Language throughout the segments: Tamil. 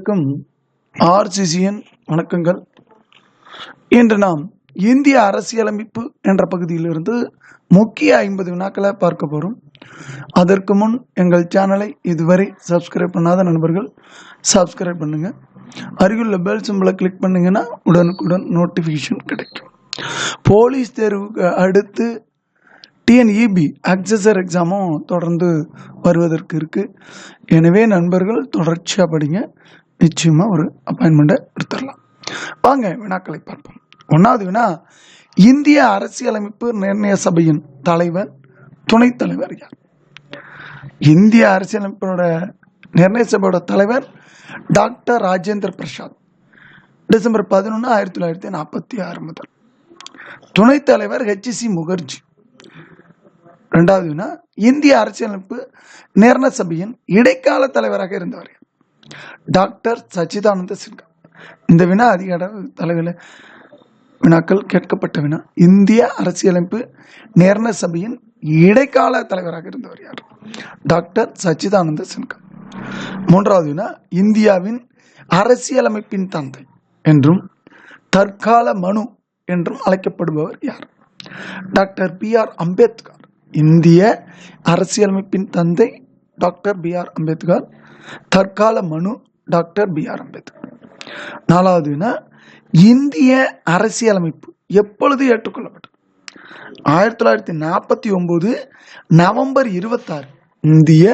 அனைவருக்கும் ஆர்சிசியின் வணக்கங்கள். இன்று நாம் இந்திய அரசியலமைப்பு என்ற பகுதியிலிருந்து முக்கிய 50 வினாக்களை பார்க்க போறோம். அதற்கு முன் எங்கள் சேனலை இதுவரை சப்ஸ்கிரைப் பண்ணாத நண்பர்கள் சப்ஸ்கிரைப் பண்ணுங்க. அருகிலுள்ள பெல் சிம்பலை கிளிக் பண்ணீங்கன்னா உடனுக்குடன் நோட்டிஃபிகேஷன் கிடைக்கும். போலீஸ் தேர்வுக்கு அடுத்து டிஎன்இபி அக்சஸர் எக்ஸாமும் தொடர்ந்து வருவதற்கு இருக்கு. எனவே நண்பர்கள் தொடர்ச்சியாக படிங்க, நிச்சயமாக ஒரு அப்பாயின்மெண்ட்டை எடுத்துடலாம். வாங்க வினாக்களை பார்ப்போம். 1வது வினா, இந்திய அரசியலமைப்பு நிர்ணய சபையின் தலைவர் துணைத் தலைவர் யார்? இந்திய அரசியலமைப்போட நிர்ணய சபையோட தலைவர் டாக்டர் ராஜேந்திர பிரசாத், டிசம்பர் 11, 1946 முதல். துணைத் தலைவர் HC முகர்ஜி. 2வது வினா, இந்திய அரசியலமைப்பு நிர்ணய சபையின் இடைக்கால தலைவராக இருந்தவர் டாக்டர் சச்சிதானந்த சின்ஹா. இந்த வினா அதிக தலைவர் வினாக்கள் கேட்கப்பட்ட வினா. இந்திய அரசியலமைப்பு நிர்ணய சபையின் இடைக்கால தலைவராக இருந்தவர் யார்? டாக்டர் சச்சிதானந்த சின்ஹா. 3வது வினா, இந்தியாவின் அரசியலமைப்பின் தந்தை என்றும் தற்கால மனு என்றும் அழைக்கப்படுபவர் யார்? Doctor BR Ambedkar. இந்திய அரசியலமைப்பின் தந்தை டாக்டர் BR அம்பேத்கர், தற்கால மனு டாக்டர் BR அம்பேத்கர். 4வது வினா, இந்திய அரசியலமைப்பு எப்பொழுது ஏற்றுக்கொள்ளப்பட்டது? 1949 நவம்பர் 26. இந்திய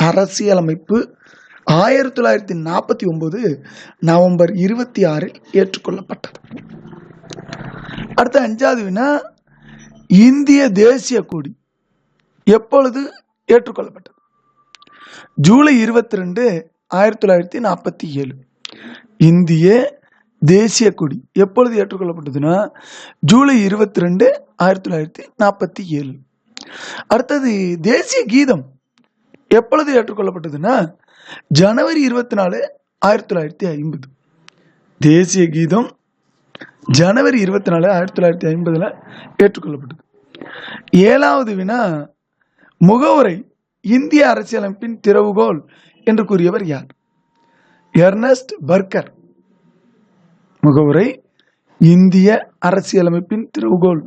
அரசியலமைப்பு 1949 நவம்பர் 26 ஏற்றுக்கொள்ளப்பட்டது. அடுத்த 5வது வினா, இந்திய தேசிய கொடி எப்பொழுது ஏற்றுக்கொள்ளப்பட்டது? ஜூலை 22, 1947. இந்திய தேசிய கொடி எப்பொழுது ஏற்றுக்கொள்ளப்பட்டதுன்னா ஜூலை 22, 1947. அடுத்தது தேசிய கீதம் எப்பொழுது ஏற்றுக்கொள்ளப்பட்டதுன்னா ஜனவரி 24, 1950. தேசிய கீதம் ஜனவரி 24, 1950 ஏற்றுக்கொள்ளப்பட்டது. 7வது வினா, முகவுரை இந்திய அரசியலமைப்பின் திறவுகோல் என்று கூறியவர் யார்? Ernst burger. முகவுரை இந்திய அரசியலமைப்பின் திறவுகோல்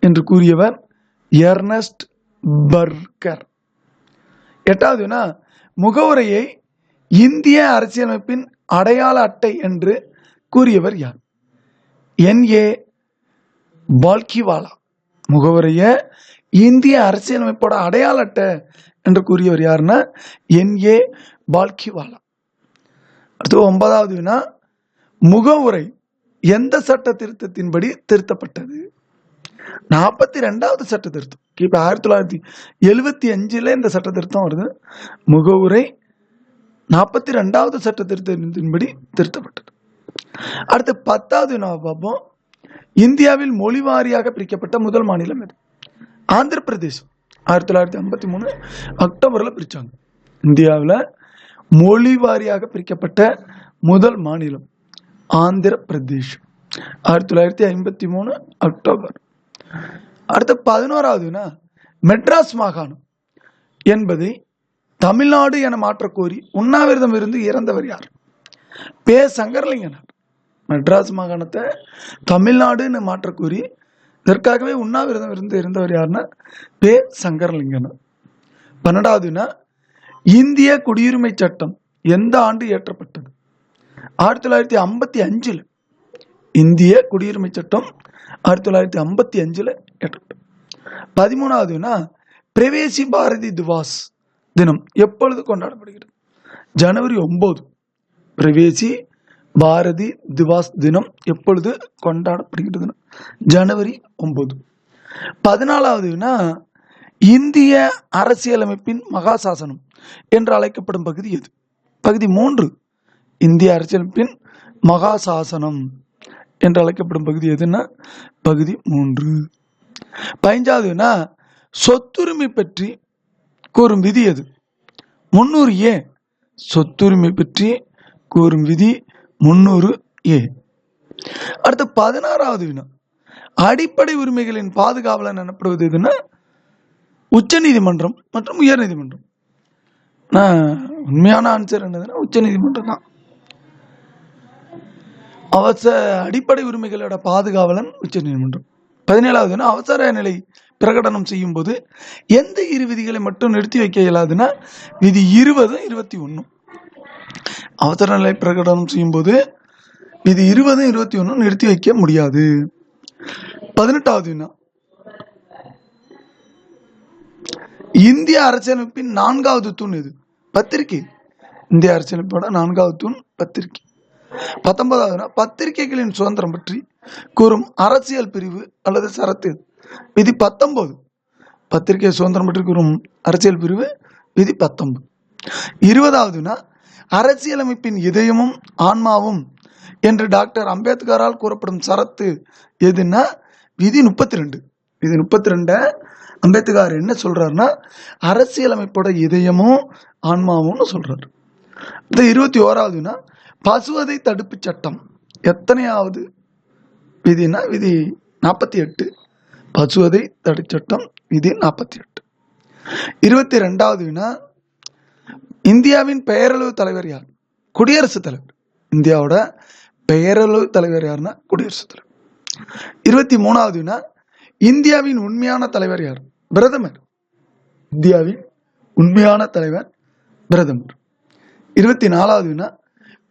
என்று கூறியவர் எர்னஸ்ட் பர்கர். 8வது வினா, முகவுரையை இந்திய அரசியலமைப்பின் அடையாள அட்டை என்று கூறியவர் யார்? NA பால்கிவாலா. முகவரைய இந்திய அரசியலமைப்போட அடையாள அட்டை என்று கூறியவர் யாருன்னா NA பால்கிவாலா. அடுத்து 9வது வினா, முகவுரை எந்த சட்ட திருத்தத்தின்படி திருத்தப்பட்டது? 42வது சட்ட திருத்தம். கிபி 1975 இந்த சட்ட திருத்தம் வருது. முகவுரை 42வது சட்ட திருத்தத்தின்படி திருத்தப்பட்டது. அடுத்து 10வது வினாவை பார்ப்போம். இந்தியாவில் மொழி வாரியாக பிரிக்கப்பட்ட முதல் மாநிலம் எது? ஆந்திர பிரதேசம். 1953 அக்டோபர்ல பிரிச்சாங்க. இந்தியாவில் மொழி வாரியாக பிரிக்கப்பட்ட முதல் மாநிலம் ஆந்திர பிரதேசம், 1953 அக்டோபர். அடுத்த 11வது வினா, மெட்ராஸ் மாகாணம் என்பதை தமிழ்நாடு என மாற்றக் கோரி உண்ணாவிரதம் இருந்து இறந்தவர் யார்? பே. சங்கரலிங்கனார். மெட்ராஸ் மாகாணத்தை தமிழ்நாடுன்னு மாற்ற கூறி இதற்காகவே உண்ணாவிரதம் இருந்து இருந்தவர் யாருன்னா பே. சங்கரலிங்கனார். 12வது வினா, இந்திய குடியுரிமை சட்டம் எந்த ஆண்டு இயற்றப்பட்டது? 1955. இந்திய குடியுரிமை சட்டம் 1955 இயற்றப்பட்டது. 13வது வினா, பிரவேசி பாரதி திவாஸ் தினம் எப்பொழுது கொண்டாடப்படுகிறது? ஜனவரி 9. பிரவேசி பாரதி திவாஸ் தினம் எப்பொழுது கொண்டாடப்படுகிறது? ஜனவரி 9. 14வது வினா, இந்திய அரசியலமைப்பின் மகாசாசனம் என்று அழைக்கப்படும் பகுதி எது? பகுதி 3. இந்திய அரசியலமைப்பின் மகாசாசனம் என்று அழைக்கப்படும் பகுதி எதுன்னா பகுதி 3. 15வது வினா, சொத்துரிமை பற்றி கூறும் விதி எது? 300A. சொத்துரிமை பற்றி கூறும் விதி 300A. அடுத்து 16வது வினா, அடிப்படை உரிமைகளின் பாதுகாவலன் எனப்படுவது எதுன்னா உச்ச நீதிமன்றம் மற்றும் உயர் நீதிமன்றம். உண்மையான ஆன்சர் என்னதுன்னா உச்ச நீதிமன்றம் தான். அடிப்படை உரிமைகளோட பாதுகாவலன் உச்ச நீதிமன்றம். 17வது அவசர நிலை பிரகடனம் செய்யும் போது எந்த இரு விதிகளை மட்டும் நிறுத்தி வைக்க இயலாதுன்னா விதி 20, 21. அவசர நிலை பிரகடனம் செய்யும் போது விதி 20, 21 நிறுத்தி வைக்க முடியாது. 18வது இந்திய அரசியலமைப்பின் 4வது தூண் எது? பத்திரிகை. இந்திய அரசியலமைப்போட 4வது தூண் பத்திரிகை. 19வது பத்திரிகைகளின் சுதந்திரம் பற்றி கூறும் அரசியல் பிரிவு அல்லது சரத்து விதி 19. பத்திரிகை சுதந்திரம் பற்றி கூறும் அரசியல் பிரிவு விதி 19. 20வது அரசியலமைப்பின் இதயமும் ஆன்மாவும் என்று டாக்டர் அம்பேத்கரால் கூறப்படும் சரத்து எதுன்னா விதி 32. விதி 32 அம்பேத்கர் என்ன சொல்றாருன்னா அரசியலமைப்போட இதயமும் ஆன்மாவும் சொல்றாரு. 21வது பசுவதை தடுப்பு சட்டம் எத்தனையாவது விதினா விதி 48. பசுவதை தடுப்பு சட்டம் விதி 48. 22வது இந்தியாவின் பெயரளவு தலைவர் யார்? குடியரசுத் தலைவர். இந்தியாவோட பெயரளவு தலைவர் யாருன்னா குடியரசுத் தலைவர். 23வது இந்தியாவின் உண்மையான தலைவர் யார்? பிரதமர். இந்தியாவின் உண்மையான தலைவர் பிரதமர். 24வது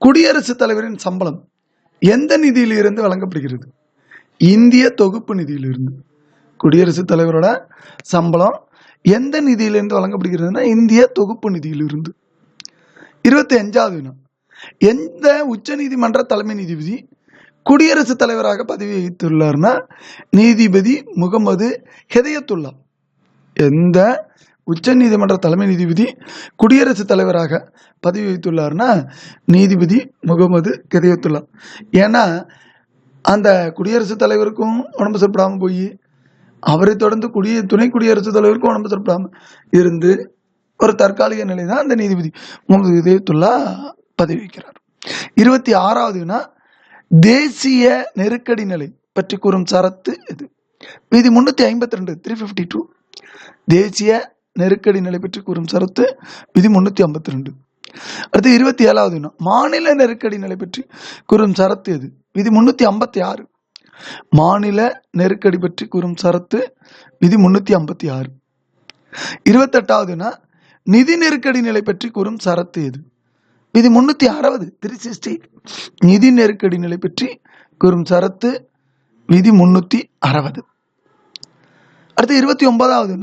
குடியரசுத் தலைவரின் சம்பளம் எந்த நிதியிலிருந்து வழங்கப்படுகிறது? இந்திய தொகுப்பு நிதியிலிருந்து. குடியரசுத் தலைவரோட சம்பளம் எந்த நிதியிலிருந்து வழங்கப்படுகிறதுனா இந்திய தொகுப்பு நிதியிலிருந்து. 25வது எந்த உச்ச நீதிமன்ற தலைமை நீதிபதி குடியரசுத் தலைவராக பதவி வகித்துள்ளார்னா நீதிபதி முகமது ஹிதாயத்துல்லா. எந்த உச்ச நீதிமன்ற தலைமை நீதிபதி குடியரசுத் தலைவராக பதவி வகித்துள்ளார்னா நீதிபதி முகமது ஹிதாயத்துல்லா. ஏன்னா அந்த குடியரசுத் தலைவருக்கும் உடம்பு சரிப்படாமல் போய் அவரை தொடர்ந்து துணை குடியரசுத் தலைவருக்கும் உடம்பு சரிப்படாமல் இருந்து ஒரு தற்காலிக நிலை தான் அந்த நீதிபதி முகமது ஹிதாயத்துல்லா பதவி வகிக்கிறார். 26வது தேசிய நெருக்கடி நிலை பற்றி கூறும் சரத்து எது? விதி 352, 352. தேசிய நெருக்கடி நிலை பற்றி கூறும் சரத்து விதி 352. அடுத்து 27வது மாநில நெருக்கடி நிலை பற்றி கூறும் சரத்து எது? விதி 356. மாநில நெருக்கடி பற்றி கூறும் சரத்து விதி 356. 28வது நிதி நெருக்கடி நிலை பற்றி கூறும் சரத்து எது? விதி 360, 360. நிதி நெருக்கடி நிலை பற்றி கூறும் சரத்து விதி 360. அடுத்து 29வது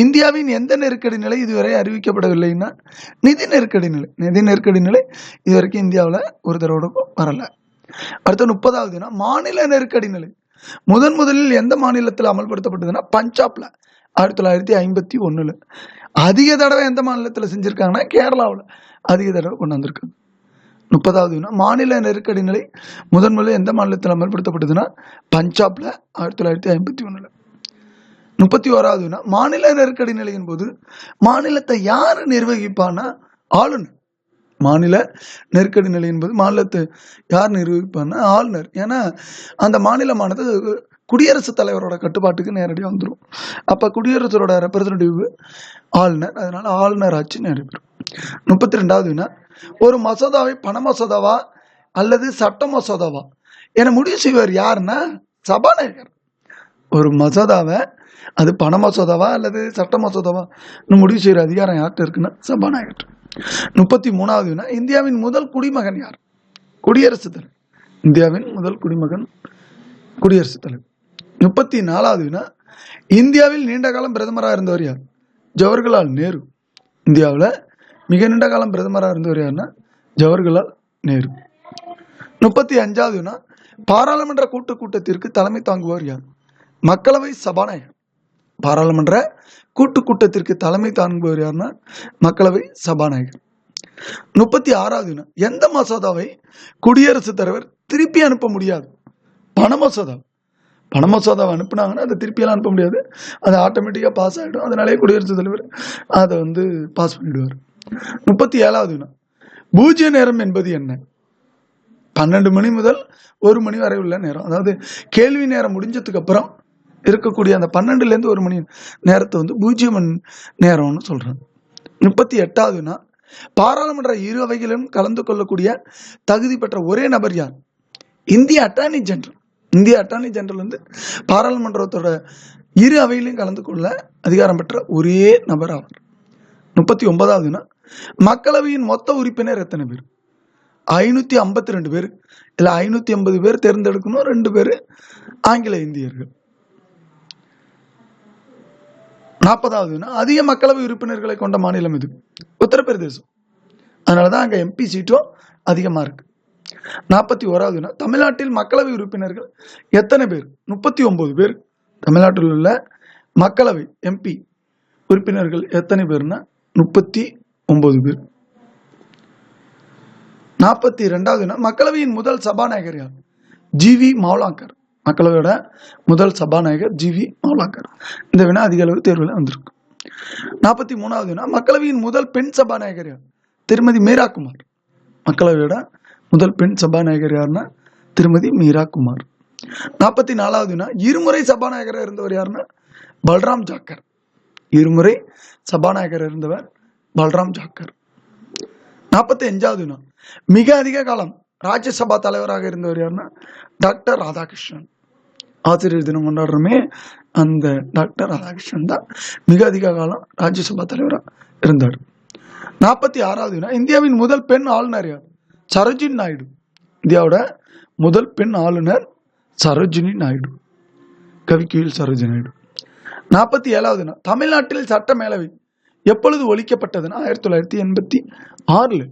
இந்தியாவின் எந்த நெருக்கடி நிலை இதுவரை அறிவிக்கப்படவில்லைன்னா நிதி நெருக்கடி நிலை. நிதி நெருக்கடி நிலை இதுவரைக்கும் இந்தியாவில் ஒரு தடவை வரல. அடுத்து 30வது மாநில நெருக்கடி நிலை முதலில் எந்த மாநிலத்தில் அமல்படுத்தப்பட்டதுன்னா பஞ்சாப்ல 1951. அதிக தடவை எந்த மாநிலத்தில் செஞ்சிருக்காங்கன்னா கேரளாவில் அதிக தடவை கொண்டு வந்திருக்காங்க. 30வது மாநில நெருக்கடி நிலை முதலில் எந்த மாநிலத்தில் அமல்படுத்தப்பட்டதுன்னா பஞ்சாப்ல 1951. 31வது மாநில நெருக்கடி நிலையின் போது மாநிலத்தை யாரு நிர்வகிப்பான்னா ஆளுநர். மாநில நெருக்கடி நிலை என்பது மாநிலத்தை யார் நிர்வகிப்பான்னா ஆளுநர். ஏன்னா அந்த மாநிலமானது குடியரசுத் தலைவரோட கட்டுப்பாட்டுக்கு நேரடியாக வந்துடும். அப்போ குடியரசரோட ரெப்ரசன்டேட்டிவ் ஆளுநர். அதனால ஆளுநர் ஆட்சி நடைபெறும். 32வது ஒரு மசோதாவை பண மசோதாவா அல்லது சட்ட மசோதாவா என முடிவு செய்வார் யாருன்னா சபாநாயகர். ஒரு மசோதாவை அது பண மசோதாவா அல்லது சட்ட மசோதாவா முடிவு செய்கிற அதிகாரம் யார்கிட்ட இருக்குன்னா சபாநாயகர். 33வது இந்தியாவின் முதல் குடிமகன் யார்? குடியரசுத் தலைவர். இந்தியாவின் முதல் குடிமகன் குடியரசுத் தலைவர். 34வது இந்தியாவில் நீண்ட காலம் பிரதமராக இருந்தவர் யார்? ஜவஹர்லால் நேரு. இந்தியாவில் மிக நீண்ட காலம் பிரதமராக இருந்தவர் யாருன்னா ஜவஹர்லால் நேரு. 35வது பாராளுமன்ற கூட்டத்திற்கு தலைமை தாங்குபவர் யார்? மக்களவை சபாநாயகர். பாராளுமன்ற கூட்டத்திற்கு தலைமை தாங்குபவர் யாருன்னா மக்களவை சபாநாயகர். 36வது எந்த மசோதாவை குடியரசுத் தலைவர் திருப்பி அனுப்ப முடியாது? பண மசோதா. பண மசோதாவை அனுப்புனாங்கன்னா அதை திருப்பியெல்லாம் அனுப்ப முடியாது. அது ஆட்டோமேட்டிக்காக பாஸ் ஆகிடும். அதனாலே குடியரசுத் தலைவர் அதை பாஸ் பண்ணிடுவார். 37வது பூஜ்ய நேரம் என்பது என்ன? 12 மணி முதல் 1 மணி வரை உள்ள நேரம். அதாவது கேள்வி நேரம் முடிஞ்சதுக்கு அப்புறம் இருக்கக்கூடிய அந்த 12லேருந்து 1 மணி நேரத்தை பூஜ்ய மணி நேரம்னு சொல்றாங்க. 38வது பாராளுமன்ற இரு அவைகளிலும் கலந்து கொள்ளக்கூடிய தகுதி பெற்ற ஒரே நபர் யார்? இந்திய அட்டார்னி ஜெனரல் வந்து பாராளுமன்றத்தோட இரு அவையிலும் கலந்து கொள்ள அதிகாரம் பெற்ற ஒரே நபர் ஆவார். 39வது வினா, மக்களவையின் மொத்த உறுப்பினர் எத்தனை பேர்? 552 பேர். இல்ல 550 பேர் தேர்ந்தெடுக்கணும், 2 பேர் ஆங்கில இந்தியர்கள். 40வது வினா, அதிக மக்களவை உறுப்பினர்களை கொண்ட மாநிலம் எது? உத்தரப்பிரதேசம். அதனாலதான் அங்க எம்பி சீட்டும் அதிகமா இருக்கு. 41வது வினா, தமிழ்நாட்டில் மக்களவை உறுப்பினர்கள் எத்தனை பேர்? 39 பேர். தமிழ்நாட்டில் உள்ள மக்களவை எம்பி உறுப்பினர்கள் எத்தனை பேர்னா 39 பேர். 42வது வினா, மக்களவையின் முதல் சபாநாயகர் யார்? ஜி.வி. மாவ்லாங்கர். மக்களவையோட முதல் சபாநாயகர் ஜி.வி. மாவ்லாங்கர். இந்த வினா அதிக அளவு தேர்வுல வந்திருக்கு. 43வது வினா, மக்களவையின் முதல் பெண் சபாநாயகர் யார்? திருமதி மீரா குமார். மக்களவையோட முதல் பெண் சபாநாயகர் யாருன்னா திருமதி மீரா குமார். 44வது வினா, இருமுறை சபாநாயகராக இருந்தவர் யாருன்னா பல்ராம் ஜாக்கர். இருமுறை சபாநாயகர் இருந்தவர் பல்ராம் ஜாக்கர். 45வது வினா, மிக அதிக காலம் ராஜ்யசபா தலைவராக இருந்தவர் யாருன்னா டாக்டர் ராதாகிருஷ்ணன். ஆசிரியர் தினம் கொண்டாடுறோமே, அந்த டாக்டர் ராதாகிருஷ்ணன் தான் மிக அதிக காலம் ராஜ்யசபா தலைவராக இருந்தார். 46வது வினா, இந்தியாவின் முதல் பெண் ஆளுநர் யார்? சரோஜினி நாயுடு. இந்தியாவோட முதல் பெண் ஆளுநர் சரோஜினி நாயுடு. கவிக்குயில் சரோஜினி நாயுடு. 47வது வினா, தமிழ்நாட்டில் சட்ட மேலவை எப்பொழுது ஒழிக்கப்பட்டதுன்னா 1986.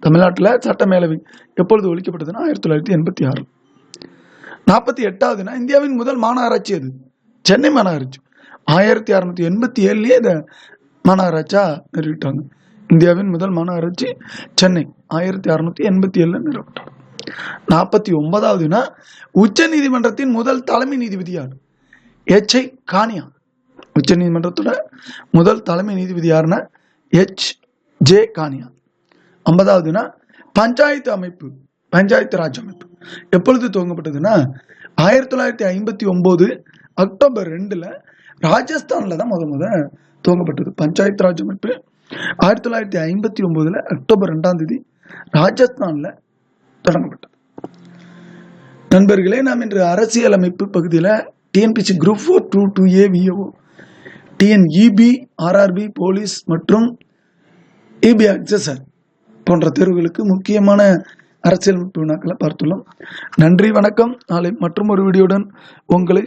தமிழ்நாட்டில் சட்ட மேலவை எப்பொழுது ஒழிக்கப்பட்டதுன்னா 1986. 48வது வினா, இந்தியாவின் முதல் மாநகராட்சி எது? சென்னை மாநகராட்சி. 1687 இந்த மாநகராட்சியா நிறுவிட்டாங்க. இந்தியாவின் முதல் மாநகராட்சி சென்னை 1687 நிறுவப்பட்டார். 49வது வினா, உச்ச நீதிமன்றத்தின் முதல் தலைமை நீதிபதி யார்? H.I. கானியா. உச்ச நீதிமன்றத்தோட முதல் தலைமை நீதிபதி யாருன்னா H.J. கானியா. 50வது வினா, பஞ்சாயத்து ராஜ் அமைப்பு எப்பொழுது துவங்கப்பட்டதுன்னா 1959 அக்டோபர் 2 ராஜஸ்தான்ல தான் முத துவங்கப்பட்டது. பஞ்சாயத்து ராஜ் அமைப்பு 1959 அக்டோபர் 2 ராஜஸ்தான்ல தொடங்கப்பட்டது. நண்பர்களே, நாம் இன்று அரசியல் அமைப்பு பகுதியில் TNPSC group 4 2A VO TNEB RRB police மற்றும் இபி அக்சஸர் போன்ற தேர்வுகளுக்கு முக்கியமான அரசியல் அமைப்பு வினாக்களை பார்த்துள்ளோம். நன்றி, வணக்கம். நாளை மற்றும் ஒரு வீடியோடன் உங்களை